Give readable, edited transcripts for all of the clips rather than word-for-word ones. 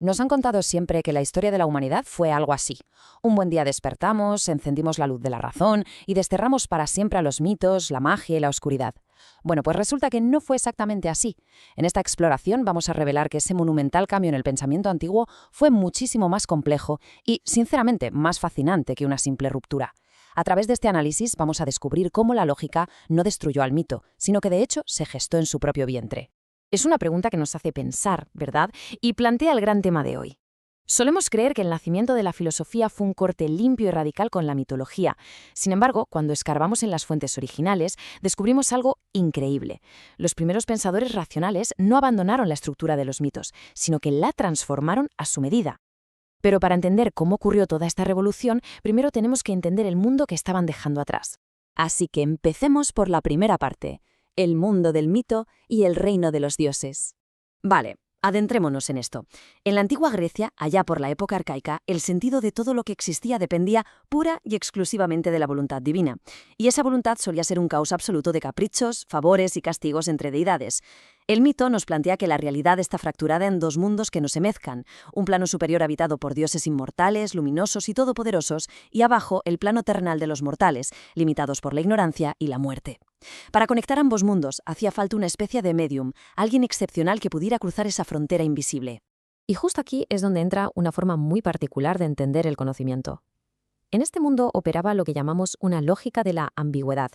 Nos han contado siempre que la historia de la humanidad fue algo así. Un buen día despertamos, encendimos la luz de la razón y desterramos para siempre a los mitos, la magia y la oscuridad. Bueno, pues resulta que no fue exactamente así. En esta exploración vamos a revelar que ese monumental cambio en el pensamiento antiguo fue muchísimo más complejo y, sinceramente, más fascinante que una simple ruptura. A través de este análisis vamos a descubrir cómo la lógica no destruyó al mito, sino que de hecho se gestó en su propio vientre. Es una pregunta que nos hace pensar, ¿verdad? Y plantea el gran tema de hoy. Solemos creer que el nacimiento de la filosofía fue un corte limpio y radical con la mitología. Sin embargo, cuando escarbamos en las fuentes originales, descubrimos algo increíble. Los primeros pensadores racionales no abandonaron la estructura de los mitos, sino que la transformaron a su medida. Pero para entender cómo ocurrió toda esta revolución, primero tenemos que entender el mundo que estaban dejando atrás. Así que empecemos por la primera parte: el mundo del mito y el reino de los dioses. Vale, adentrémonos en esto. En la antigua Grecia, allá por la época arcaica, el sentido de todo lo que existía dependía pura y exclusivamente de la voluntad divina. Y esa voluntad solía ser un caos absoluto de caprichos, favores y castigos entre deidades. El mito nos plantea que la realidad está fracturada en dos mundos que no se mezclan: un plano superior habitado por dioses inmortales, luminosos y todopoderosos, y abajo el plano terrenal de los mortales, limitados por la ignorancia y la muerte. Para conectar ambos mundos hacía falta una especie de medium, alguien excepcional que pudiera cruzar esa frontera invisible. Y justo aquí es donde entra una forma muy particular de entender el conocimiento. En este mundo operaba lo que llamamos una lógica de la ambigüedad.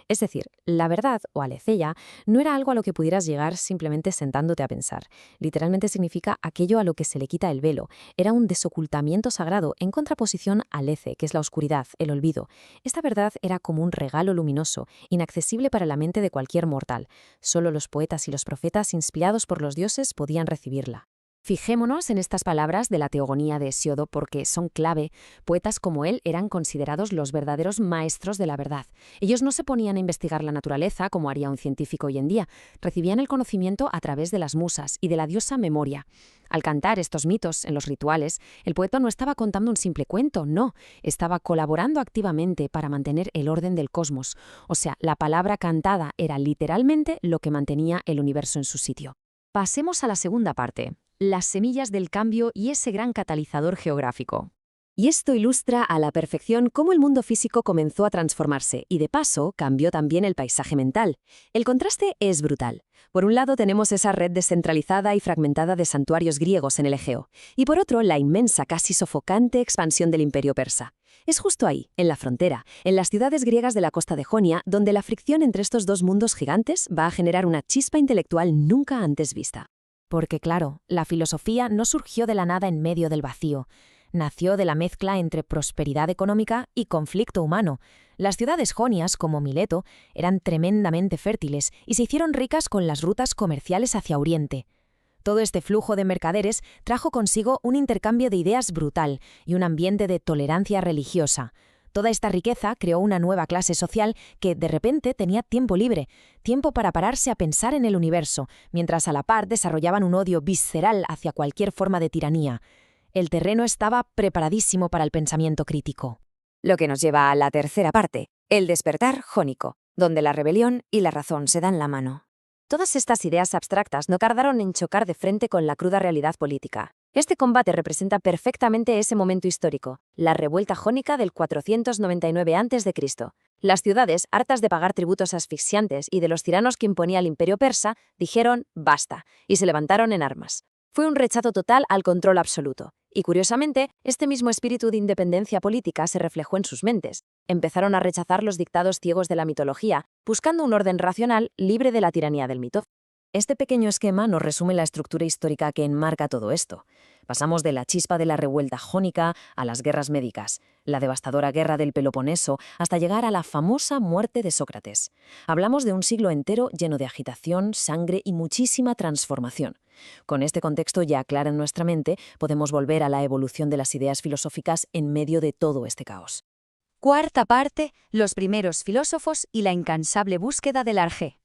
Es decir, la verdad, o aletheia, no era algo a lo que pudieras llegar simplemente sentándote a pensar. Literalmente significa aquello a lo que se le quita el velo. Era un desocultamiento sagrado en contraposición al ece, que es la oscuridad, el olvido. Esta verdad era como un regalo luminoso, inaccesible para la mente de cualquier mortal. Solo los poetas y los profetas inspirados por los dioses podían recibirla. Fijémonos en estas palabras de la Teogonía de Hesíodo porque son clave. Poetas como él eran considerados los verdaderos maestros de la verdad. Ellos no se ponían a investigar la naturaleza como haría un científico hoy en día. Recibían el conocimiento a través de las musas y de la diosa Memoria. Al cantar estos mitos en los rituales, el poeta no estaba contando un simple cuento, no. Estaba colaborando activamente para mantener el orden del cosmos. O sea, la palabra cantada era literalmente lo que mantenía el universo en su sitio. Pasemos a la segunda parte: las semillas del cambio y ese gran catalizador geográfico. Y esto ilustra a la perfección cómo el mundo físico comenzó a transformarse y, de paso, cambió también el paisaje mental. El contraste es brutal. Por un lado tenemos esa red descentralizada y fragmentada de santuarios griegos en el Egeo, y por otro la inmensa, casi sofocante expansión del Imperio persa. Es justo ahí, en la frontera, en las ciudades griegas de la costa de Jonia, donde la fricción entre estos dos mundos gigantes va a generar una chispa intelectual nunca antes vista. Porque claro, la filosofía no surgió de la nada en medio del vacío. Nació de la mezcla entre prosperidad económica y conflicto humano. Las ciudades jonias, como Mileto, eran tremendamente fértiles y se hicieron ricas con las rutas comerciales hacia Oriente. Todo este flujo de mercaderes trajo consigo un intercambio de ideas brutal y un ambiente de tolerancia religiosa. Toda esta riqueza creó una nueva clase social que, de repente, tenía tiempo libre, tiempo para pararse a pensar en el universo, mientras a la par desarrollaban un odio visceral hacia cualquier forma de tiranía. El terreno estaba preparadísimo para el pensamiento crítico. Lo que nos lleva a la tercera parte: el despertar jónico, donde la rebelión y la razón se dan la mano. Todas estas ideas abstractas no tardaron en chocar de frente con la cruda realidad política. Este combate representa perfectamente ese momento histórico, la revuelta jónica del 499 a.C. Las ciudades, hartas de pagar tributos asfixiantes y de los tiranos que imponía el imperio persa, dijeron «basta» y se levantaron en armas. Fue un rechazo total al control absoluto. Y curiosamente, este mismo espíritu de independencia política se reflejó en sus mentes. Empezaron a rechazar los dictados ciegos de la mitología, buscando un orden racional libre de la tiranía del mito. Este pequeño esquema nos resume la estructura histórica que enmarca todo esto. Pasamos de la chispa de la revuelta jónica a las guerras médicas, la devastadora guerra del Peloponeso, hasta llegar a la famosa muerte de Sócrates. Hablamos de un siglo entero lleno de agitación, sangre y muchísima transformación. Con este contexto ya claro en nuestra mente, podemos volver a la evolución de las ideas filosóficas en medio de todo este caos. Cuarta parte: los primeros filósofos y la incansable búsqueda del arjé.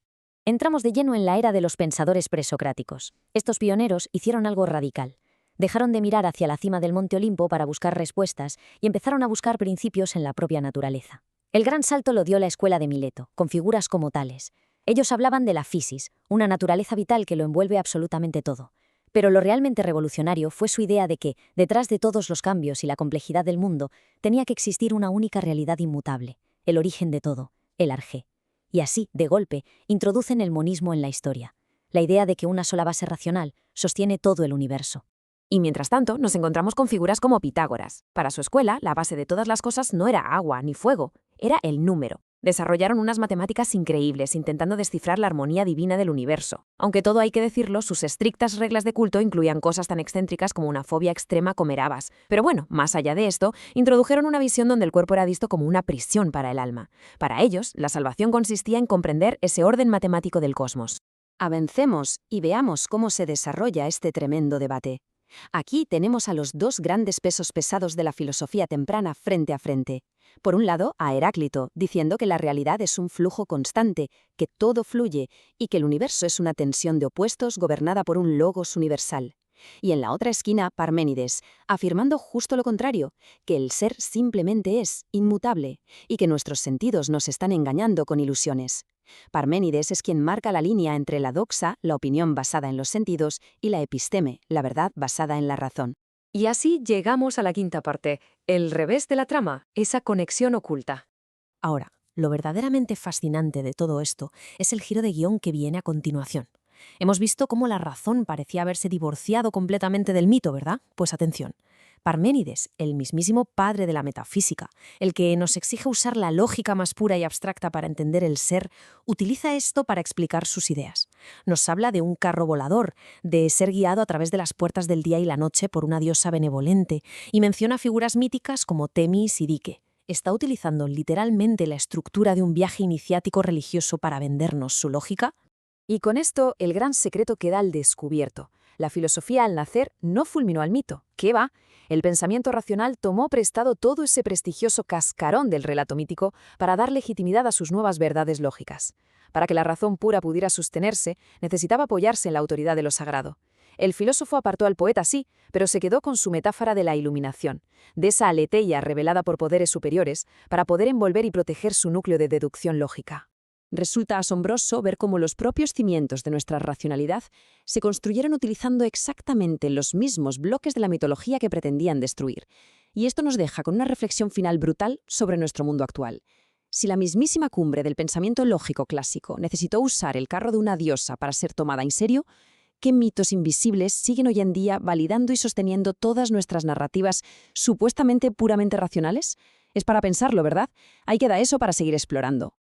Entramos de lleno en la era de los pensadores presocráticos. Estos pioneros hicieron algo radical. Dejaron de mirar hacia la cima del Monte Olimpo para buscar respuestas y empezaron a buscar principios en la propia naturaleza. El gran salto lo dio la escuela de Mileto, con figuras como Tales. Ellos hablaban de la physis, una naturaleza vital que lo envuelve absolutamente todo. Pero lo realmente revolucionario fue su idea de que, detrás de todos los cambios y la complejidad del mundo, tenía que existir una única realidad inmutable, el origen de todo, el arjé. Y así, de golpe, introducen el monismo en la historia, la idea de que una sola base racional sostiene todo el universo. Y mientras tanto, nos encontramos con figuras como Pitágoras. Para su escuela, la base de todas las cosas no era agua ni fuego, era el número. Desarrollaron unas matemáticas increíbles intentando descifrar la armonía divina del universo. Aunque todo hay que decirlo, sus estrictas reglas de culto incluían cosas tan excéntricas como una fobia extrema a comer habas. Pero bueno, más allá de esto, introdujeron una visión donde el cuerpo era visto como una prisión para el alma. Para ellos, la salvación consistía en comprender ese orden matemático del cosmos. Avancemos y veamos cómo se desarrolla este tremendo debate. Aquí tenemos a los dos grandes pesos pesados de la filosofía temprana frente a frente. Por un lado, a Heráclito, diciendo que la realidad es un flujo constante, que todo fluye y que el universo es una tensión de opuestos gobernada por un logos universal. Y en la otra esquina, Parménides, afirmando justo lo contrario, que el ser simplemente es inmutable y que nuestros sentidos nos están engañando con ilusiones. Parménides es quien marca la línea entre la doxa, la opinión basada en los sentidos, y la episteme, la verdad basada en la razón. Y así llegamos a la quinta parte, el revés de la trama, esa conexión oculta. Ahora, lo verdaderamente fascinante de todo esto es el giro de guión que viene a continuación. Hemos visto cómo la razón parecía haberse divorciado completamente del mito, ¿verdad? Pues atención. Parménides, el mismísimo padre de la metafísica, el que nos exige usar la lógica más pura y abstracta para entender el ser, utiliza esto para explicar sus ideas. Nos habla de un carro volador, de ser guiado a través de las puertas del día y la noche por una diosa benevolente, y menciona figuras míticas como Temis y Dike. Está utilizando literalmente la estructura de un viaje iniciático religioso para vendernos su lógica. Y con esto, el gran secreto queda al descubierto. La filosofía al nacer no fulminó al mito. ¿Qué va? El pensamiento racional tomó prestado todo ese prestigioso cascarón del relato mítico para dar legitimidad a sus nuevas verdades lógicas. Para que la razón pura pudiera sostenerse, necesitaba apoyarse en la autoridad de lo sagrado. El filósofo apartó al poeta, sí, pero se quedó con su metáfora de la iluminación, de esa aletheia revelada por poderes superiores, para poder envolver y proteger su núcleo de deducción lógica. Resulta asombroso ver cómo los propios cimientos de nuestra racionalidad se construyeron utilizando exactamente los mismos bloques de la mitología que pretendían destruir. Y esto nos deja con una reflexión final brutal sobre nuestro mundo actual. Si la mismísima cumbre del pensamiento lógico clásico necesitó usar el carro de una diosa para ser tomada en serio, ¿qué mitos invisibles siguen hoy en día validando y sosteniendo todas nuestras narrativas supuestamente puramente racionales? Es para pensarlo, ¿verdad? Ahí queda eso para seguir explorando.